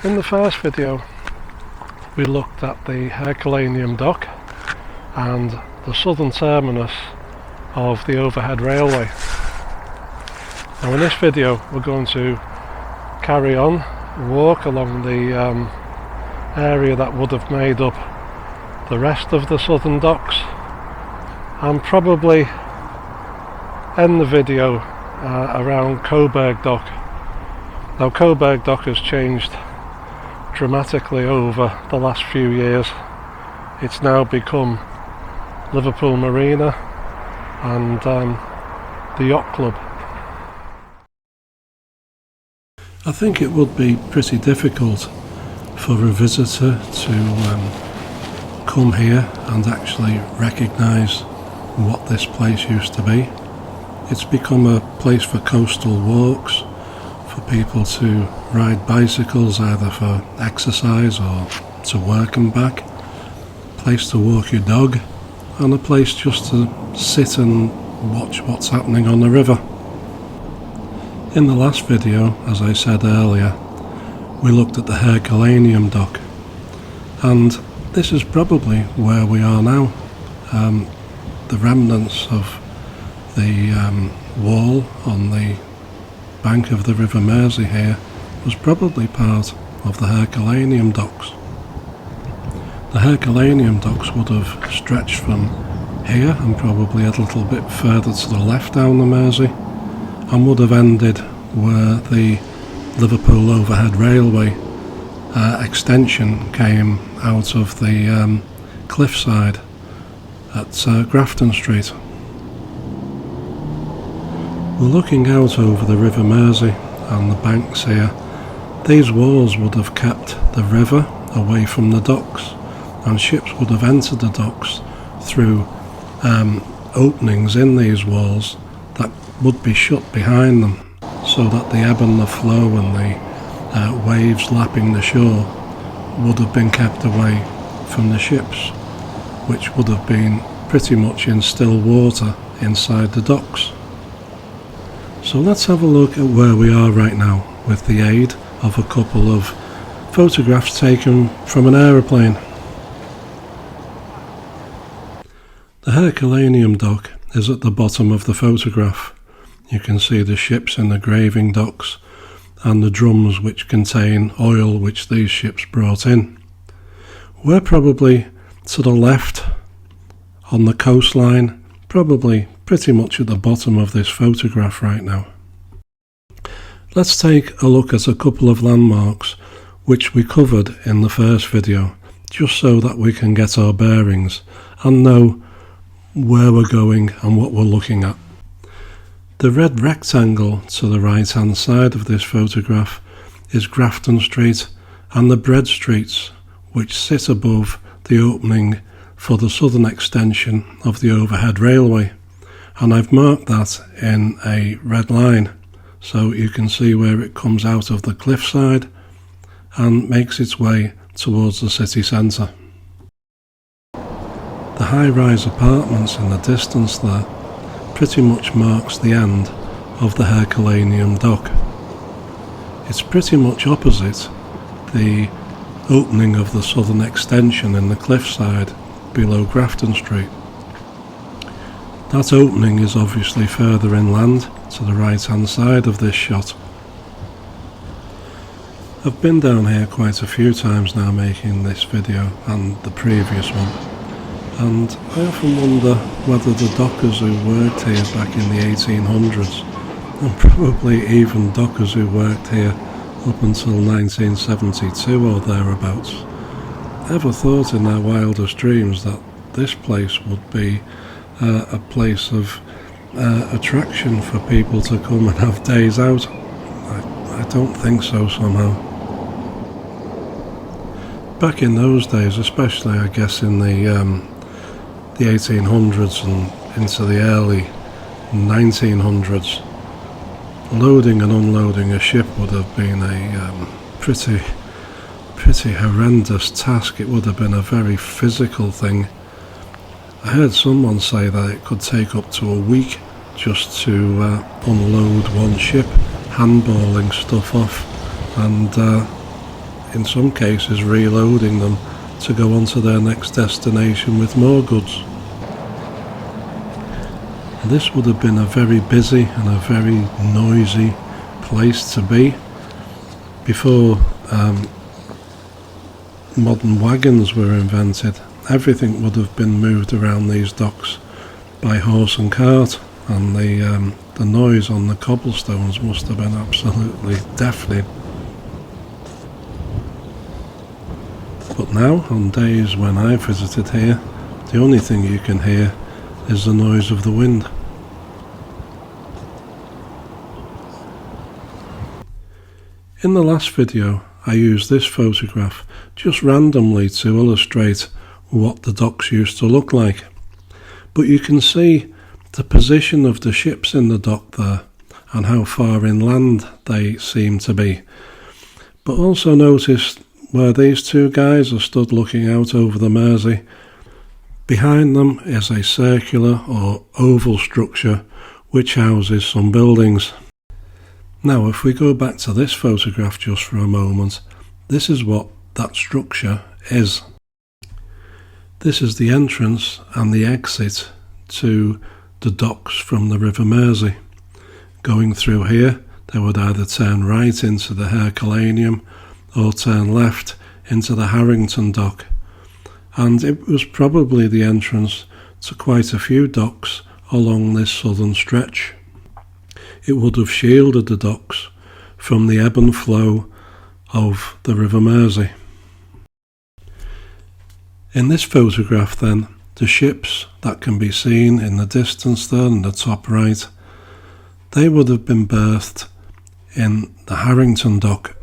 In the first video we looked at the Herculaneum dock and the southern terminus of the overhead railway. Now in this video we're going to carry on, walk along the area that would have made up the rest of the southern docks, and probably end the video around Coburg Dock. Now Coburg Dock has changed dramatically over the last few years. It's now become Liverpool Marina and the yacht club. I think it would be pretty difficult for a visitor to come here and actually recognise what this place used to be. It's become a place for coastal walks, for people to ride bicycles either for exercise or to work and back, a place to walk your dog, and a place just to sit and watch what's happening on the river. In the last video, as I said earlier, we looked at the Herculaneum dock, and this is probably where we are now. The remnants of the wall on the bank of the River Mersey here was probably part of the Herculaneum docks. The Herculaneum docks would have stretched from here and probably a little bit further to the left down the Mersey, and would have ended where the Liverpool overhead railway extension came out of the cliffside at Grafton Street. We're looking out over the River Mersey and the banks here. These walls would have kept the river away from the docks, and ships would have entered the docks through openings in these walls that would be shut behind them, so that the ebb and the flow and the waves lapping the shore would have been kept away from the ships, which would have been pretty much in still water inside the docks. So let's have a look at where we are right now with the aid of a couple of photographs taken from an aeroplane. The Herculaneum dock is at the bottom of the photograph. You can see the ships in the graving docks and the drums which contain oil which these ships brought in. We're probably to the left on the coastline, probably pretty much at the bottom of this photograph right now. Let's take a look at a couple of landmarks which we covered in the first video, just so that we can get our bearings and know where we're going and what we're looking at. The red rectangle to the right hand side of this photograph is Grafton Street and the Bread Streets, which sit above the opening for the southern extension of the overhead railway, and I've marked that in a red line so you can see where it comes out of the cliffside and makes its way towards the city centre. The high-rise apartments in the distance there pretty much marks the end of the Herculaneum dock. It's pretty much opposite the opening of the southern extension in the cliffside below Grafton Street. That opening is obviously further inland to the right hand side of this shot. I've been down here quite a few times now making this video and the previous one, and I often wonder whether the dockers who worked here back in the 1800s, and probably even dockers who worked here up until 1972 or thereabouts, ever thought in their wildest dreams that this place would be a place of attraction for people to come and have days out. I don't think so somehow. Back in those days, especially I guess in the 1800s and into the early 1900s, loading and unloading a ship would have been a pretty horrendous task. It would have been a very physical thing. I heard someone say that it could take up to a week just to unload one ship, handballing stuff off, and in some cases reloading them to go on to their next destination with more goods. This would have been a very busy and a very noisy place to be before modern wagons were invented. Everything would have been moved around these docks by horse and cart, and the noise on the cobblestones must have been absolutely deafening. But now, on days when I visited here, the only thing you can hear is the noise of the wind. In the last video, I used this photograph just randomly to illustrate what the docks used to look like. But you can see the position of the ships in the dock there and how far inland they seem to be. But also notice where these two guys are stood looking out over the Mersey. Behind them is a circular or oval structure which houses some buildings. Now if we go back to this photograph just for a moment, this is what that structure is. This is the entrance and the exit to the docks from the River Mersey. Going through here, they would either turn right into the Herculaneum or turn left into the Harrington dock. And it was probably the entrance to quite a few docks along this southern stretch. It would have shielded the docks from the ebb and flow of the River Mersey. In this photograph then, the ships that can be seen in the distance there in the top right, they would have been berthed in the Harrington dock.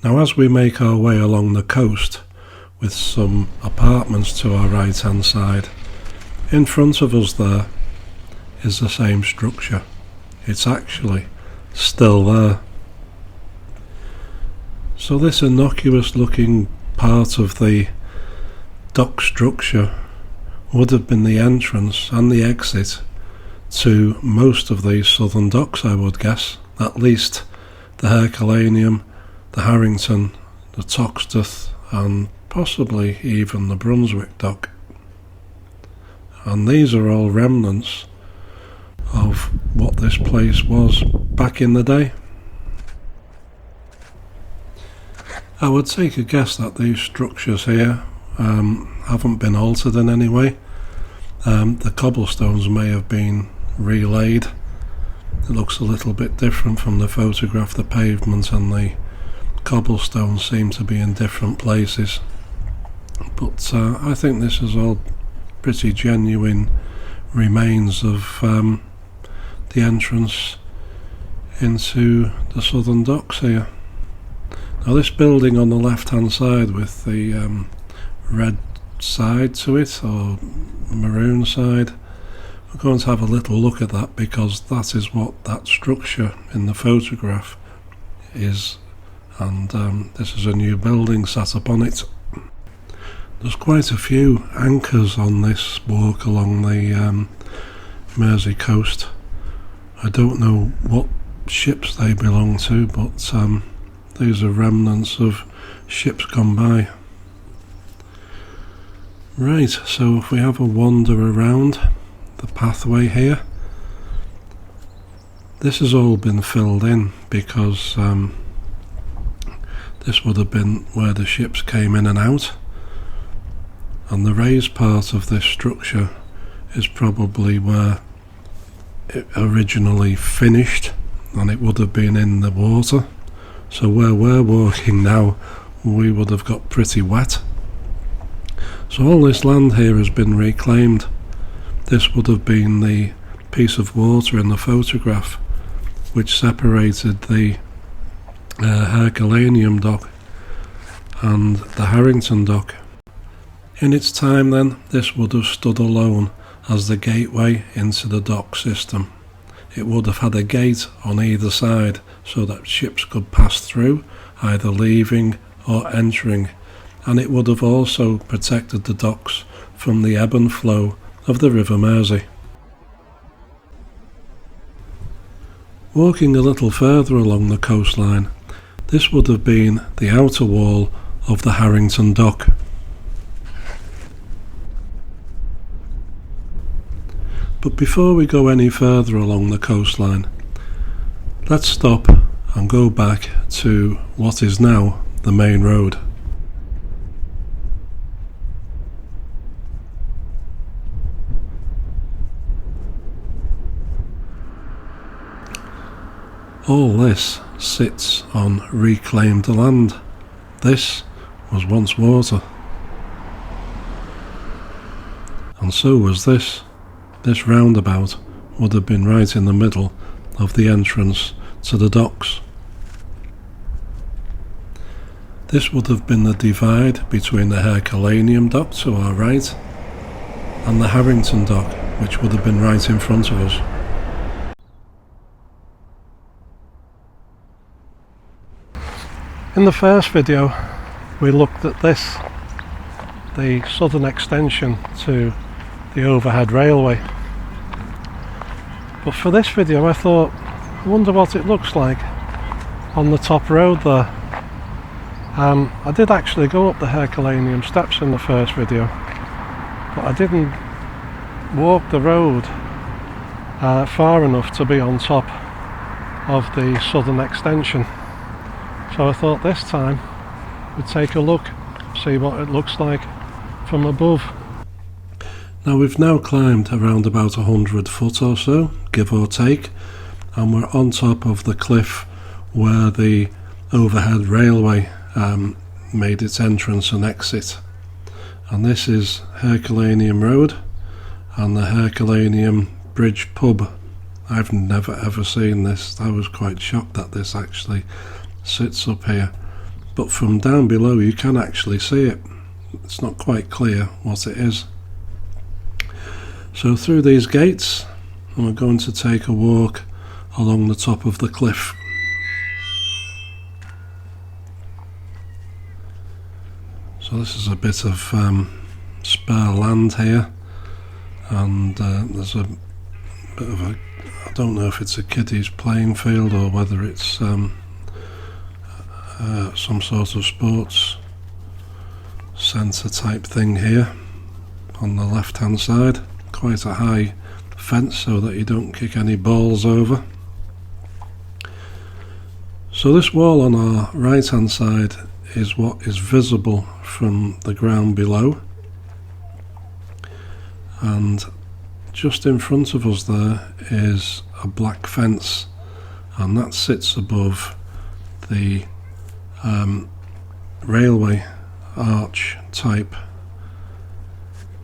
Now as we make our way along the coast with some apartments to our right hand side, in front of us there is the same structure. It's actually still there. So this innocuous looking part of the dock structure would have been the entrance and the exit to most of these southern docks, I would guess. At least the Herculaneum, the Harrington, the Toxteth, and possibly even the Brunswick dock. And these are all remnants of what this place was back in the day. I would take a guess that these structures here haven't been altered in any way. The cobblestones may have been relaid. It looks a little bit different from the photograph. The pavement and the cobblestones seem to be in different places, but I think this is all pretty genuine remains of the entrance into the southern docks here. Now this building on the left hand side with the red side to it, or maroon side, we're going to have a little look at that because that is what that structure in the photograph is, and this is a new building sat upon it. There's quite a few anchors on this walk along the Mersey coast. I don't know what ships they belong to, but these are remnants of ships gone by. Right, so if we have a wander around the pathway here, this has all been filled in because this would have been where the ships came in and out, and the raised part of this structure is probably where it originally finished, and it would have been in the water. So where we're walking now, we would have got pretty wet. So all this land here has been reclaimed. This would have been the piece of water in the photograph which separated the Herculaneum dock and the Harrington dock. In its time then, this would have stood alone as the gateway into the dock system. It would have had a gate on either side so that ships could pass through, either leaving or entering, and it would have also protected the docks from the ebb and flow of the River Mersey. Walking a little further along the coastline, This would have been the outer wall of the Harrington dock. But before we go any further along the coastline, let's stop and go back to what is now the main road. All this sits on reclaimed land. This was once water. And so was this. This roundabout would have been right in the middle of the entrance to the docks. This would have been the divide between the Herculaneum dock to our right and the Harrington dock, which would have been right in front of us. In the first video we looked at this, the southern extension to the overhead railway, but for this video I thought, I wonder what it looks like on the top road there. I did actually go up the Herculaneum steps in the first video, but I didn't walk the road far enough to be on top of the southern extension. So I thought this time we'd take a look, see what it looks like from above. Now we've now climbed around about 100 foot or so, give or take, and we're on top of the cliff where the overhead railway made its entrance and exit. And this is Herculaneum Road and the Herculaneum Bridge pub. I've never ever seen this. I was quite shocked that this actually sits up here, but from down below you can actually see it. It's not quite clear what it is. So through these gates, and we're going to take a walk along the top of the cliff. So this is a bit of spare land here, and there's a bit of a, I don't know if it's a kiddies playing field or whether it's some sort of sports centre type thing here on the left hand side. Quite a high fence so that you don't kick any balls over. So this wall on our right hand side is what is visible from the ground below, and just in front of us there is a black fence, and that sits above the railway arch type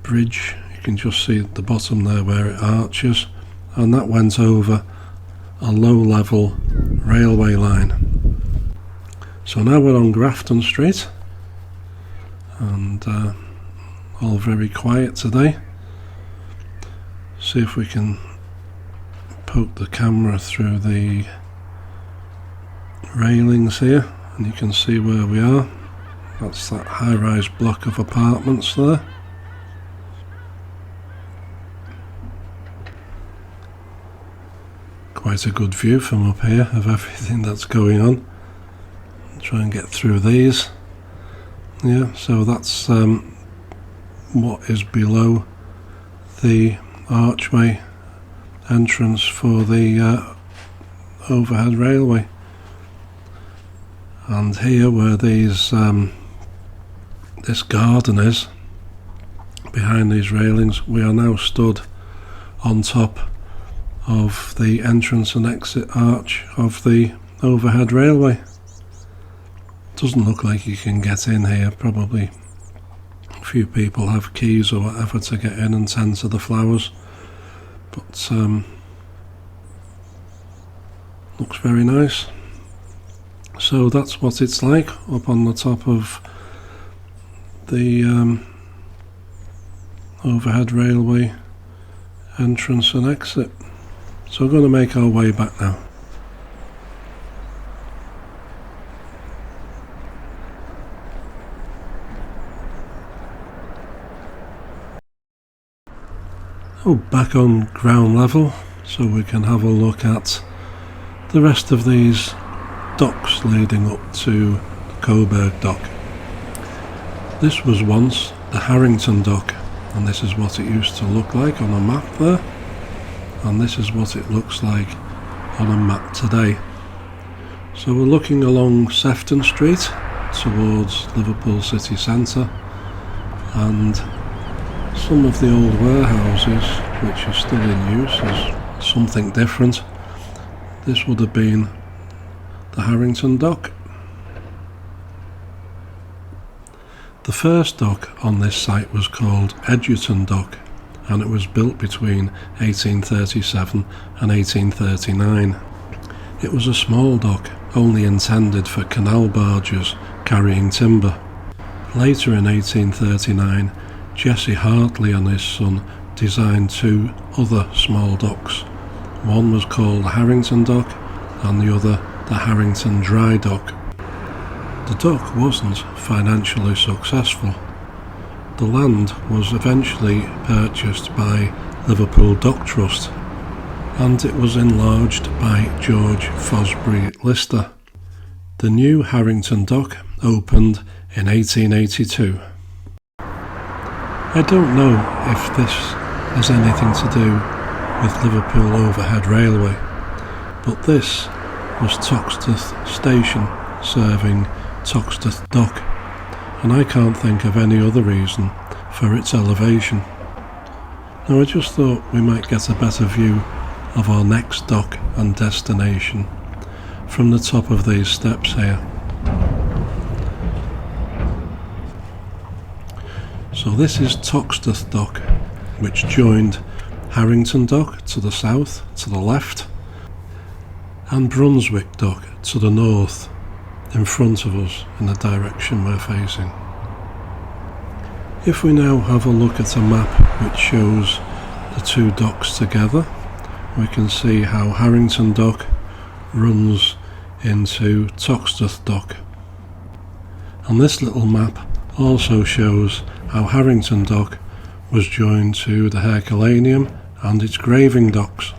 bridge. You can just see at the bottom there where it arches, and that went over a low level railway line. So now we're on Grafton Street, and all very quiet today. See if we can poke the camera through the railings here, and you can see where we are. That's that high-rise block of apartments there. Quite a good view from up here of everything that's going on. Try and get through these. Yeah, so that's what is below the archway entrance for the overhead railway. And here where these this garden is, behind these railings, we are now stood on top of the entrance and exit arch of the overhead railway. Doesn't look like you can get in here. Probably a few people have keys or whatever to get in and tend to the flowers, but looks very nice. So that's what it's like up on the top of the overhead railway entrance and exit. So we're going to make our way back now. Oh, back on ground level, so we can have a look at the rest of these docks leading up to Coburg Dock. This was once the Harrington Dock, and this is what it used to look like on a map there, and this is what it looks like on a map today. So we're looking along Sefton Street towards Liverpool city centre, and some of the old warehouses which are still in use is something different. This would have been the Harrington Dock. The first dock on this site was called Edgerton Dock, and it was built between 1837 and 1839. It was a small dock, only intended for canal barges carrying timber. Later in 1839, Jesse Hartley and his son designed two other small docks. One was called the Harrington Dock and the other the Harrington Dry Dock. The dock wasn't financially successful. The land was eventually purchased by Liverpool Dock Trust, and it was enlarged by George Fosbury Lister. The new Harrington Dock opened in 1882. I don't know if this has anything to do with Liverpool Overhead Railway, but this was Toxteth Station serving Toxteth Dock, and I can't think of any other reason for its elevation. Now I just thought we might get a better view of our next dock and destination from the top of these steps here. So this is Toxteth Dock, which joined Harrington Dock to the south, to the left, and Brunswick Dock to the north, in front of us in the direction we're facing. If we now have a look at a map which shows the two docks together, we can see how Harrington Dock runs into Toxteth Dock. And this little map also shows how Harrington Dock was joined to the Herculaneum and its graving docks.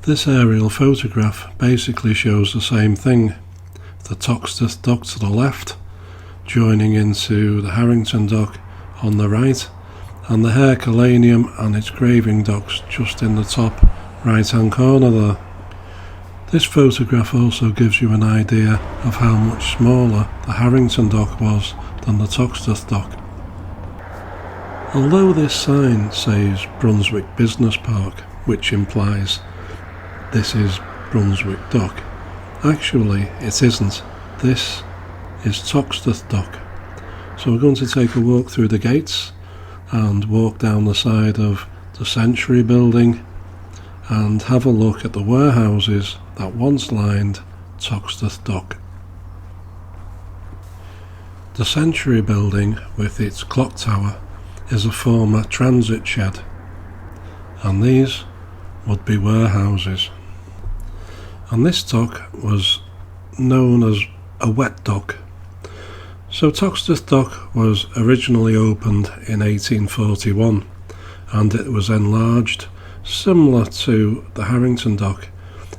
This aerial photograph basically shows the same thing. The Toxteth Dock to the left, joining into the Harrington Dock on the right, and the Herculaneum and its graving docks just in the top right hand corner there. This photograph also gives you an idea of how much smaller the Harrington Dock was than the Toxteth Dock. Although this sign says Brunswick Business Park, which implies this is Brunswick Dock, actually it isn't. This is Toxteth Dock. So we're going to take a walk through the gates and walk down the side of the Century building and have a look at the warehouses that once lined Toxteth Dock. The Century building with its clock tower is a former transit shed, and these would be warehouses. And this dock was known as a wet dock. So Toxteth Dock was originally opened in 1841, and it was enlarged similar to the Harrington Dock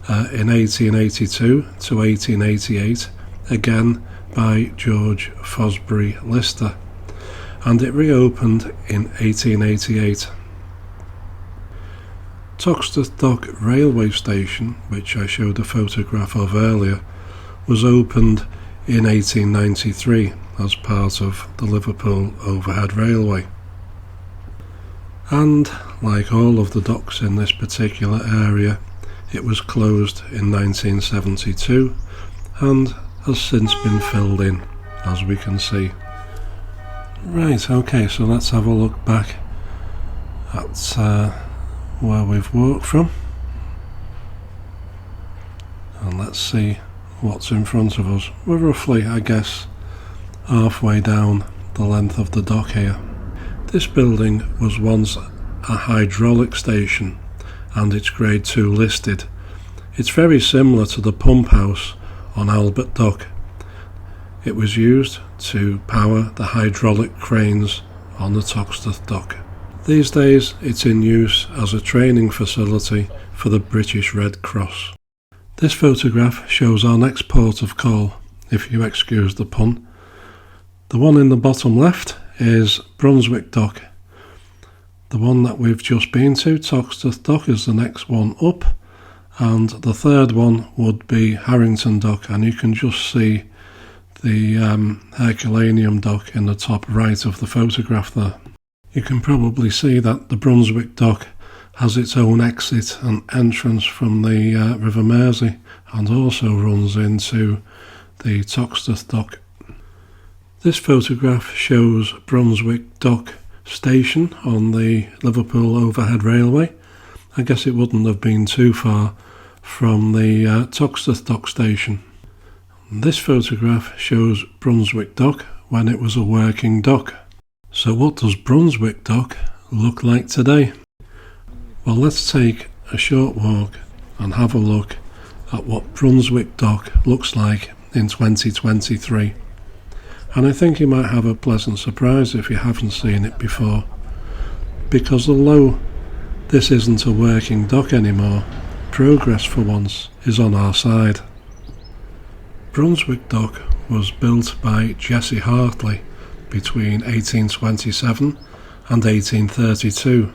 in 1882 to 1888, again by George Fosbury Lister, and it reopened in 1888. Toxteth Dock railway station, which I showed a photograph of earlier, was opened in 1893 as part of the Liverpool Overhead Railway. And like all of the docks in this particular area, it was closed in 1972 and has since been filled in, as we can see. Right, okay, so let's have a look back at where we've walked from, and let's see what's in front of us. We're roughly, I guess, halfway down the length of the dock here. This building was once a hydraulic station, and it's grade 2 listed. It's very similar to the pump house on Albert Dock. It was used to power the hydraulic cranes on the Toxteth Dock. These days it's in use as a training facility for the British Red Cross. This photograph shows our next port of call, if you excuse the pun. The one in the bottom left is Brunswick Dock. The one that we've just been to, Toxteth Dock, is the next one up, and the third one would be Harrington Dock, and you can just see the Herculaneum dock in the top right of the photograph there. You can probably see that the Brunswick Dock has its own exit and entrance from the River Mersey, and also runs into the Toxteth Dock. This photograph shows Brunswick Dock station on the Liverpool overhead railway. I guess it wouldn't have been too far from the Toxteth Dock station. This photograph shows Brunswick Dock when it was a working dock. So what does Brunswick Dock look like today? Well, let's take a short walk and have a look at what Brunswick Dock looks like in 2023. And I think you might have a pleasant surprise if you haven't seen it before, because although this isn't a working dock anymore, progress for once is on our side. Brunswick Dock was built by Jesse Hartley between 1827 and 1832.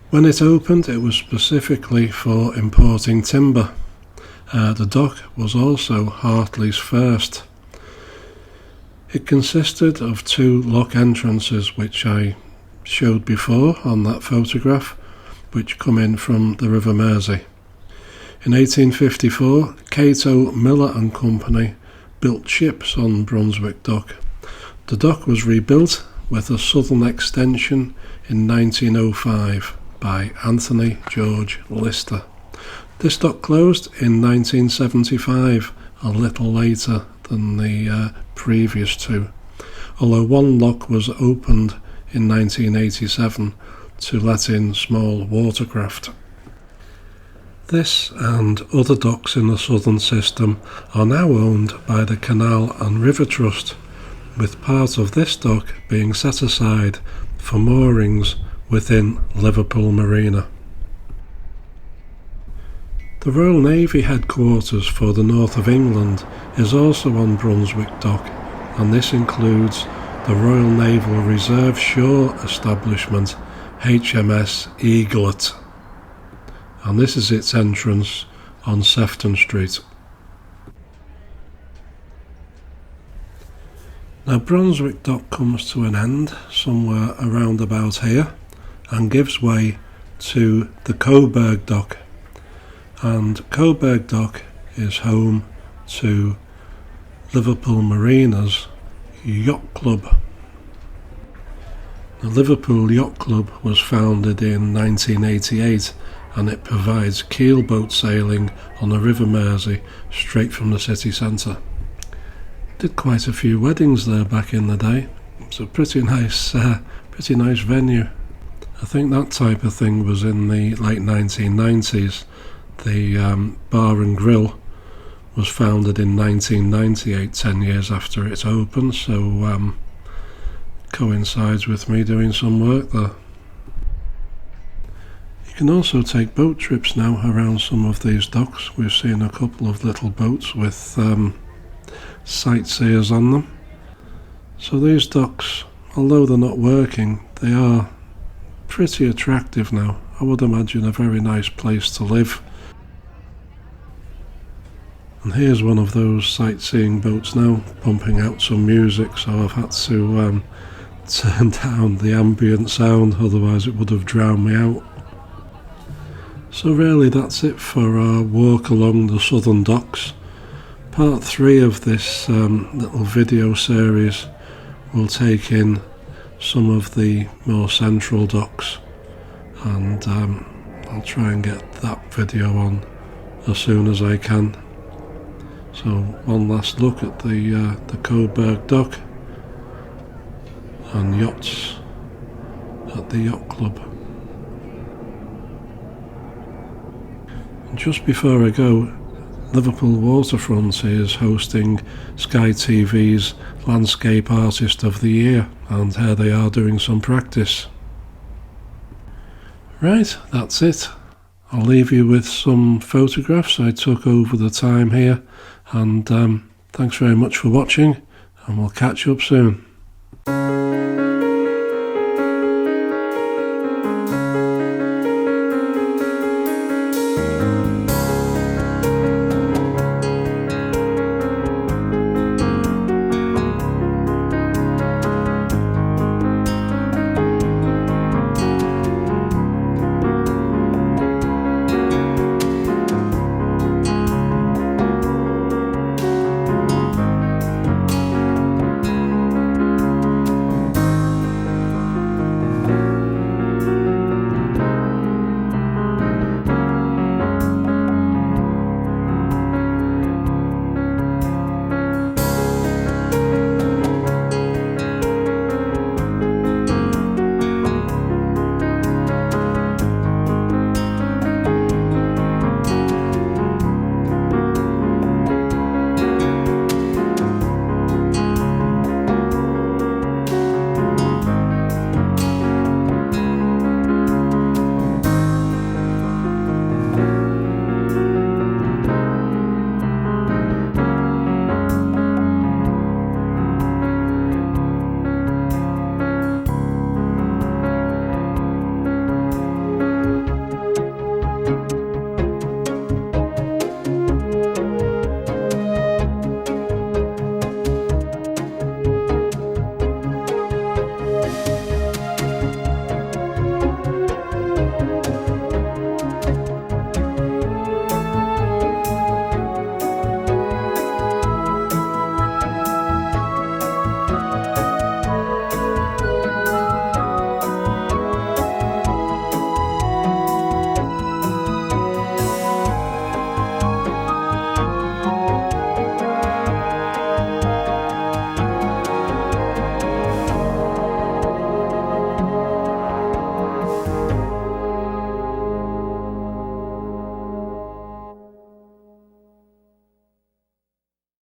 When it opened, it was specifically for importing timber. The dock was also Hartley's first. It consisted of two lock entrances, which I showed before on that photograph, which come in from the River Mersey. In 1854, Cato Miller and Company built ships on Brunswick Dock. The dock was rebuilt with a southern extension in 1905 by Anthony George Lister. This dock closed in 1975, a little later than the previous two, although one lock was opened in 1987 to let in small watercraft. This and other docks in the southern system are now owned by the Canal and River Trust, with part of this dock being set aside for moorings within Liverpool Marina. The Royal Navy headquarters for the north of England is also on Brunswick Dock, and this includes the Royal Naval Reserve Shore Establishment, HMS Eaglet, and this is its entrance on Sefton Street. Now Brunswick Dock comes to an end somewhere around about here and gives way to the Coburg Dock, and Coburg Dock is home to Liverpool Marina's Yacht Club. The Liverpool Yacht Club was founded in 1988, and it provides keelboat sailing on the River Mersey straight from the city centre. Did quite a few weddings there back in the day. It's a pretty nice venue. I think that type of thing was in the late 1990s. The Bar and Grill was founded in 1998, 10 years after it opened, so coincides with me doing some work there. You can also take boat trips now around some of these docks. We've seen a couple of little boats with sightseers on them. So these docks, although they're not working, they are pretty attractive now. I would imagine a very nice place to live. And here's one of those sightseeing boats now, pumping out some music, so I've had to turn down the ambient sound, otherwise it would have drowned me out. So really that's it for our walk along the southern docks. Part 3 of this little video series will take in some of the more central docks, and I'll try and get that video on as soon as I can. So one last look at the Coburg Dock and yachts at the Yacht Club. And just before I go, Liverpool Waterfront is hosting Sky TV's Landscape Artist of the Year, and here they are doing some practice. Right, that's it. I'll leave you with some photographs I took over the time here, and thanks very much for watching, and we'll catch up soon.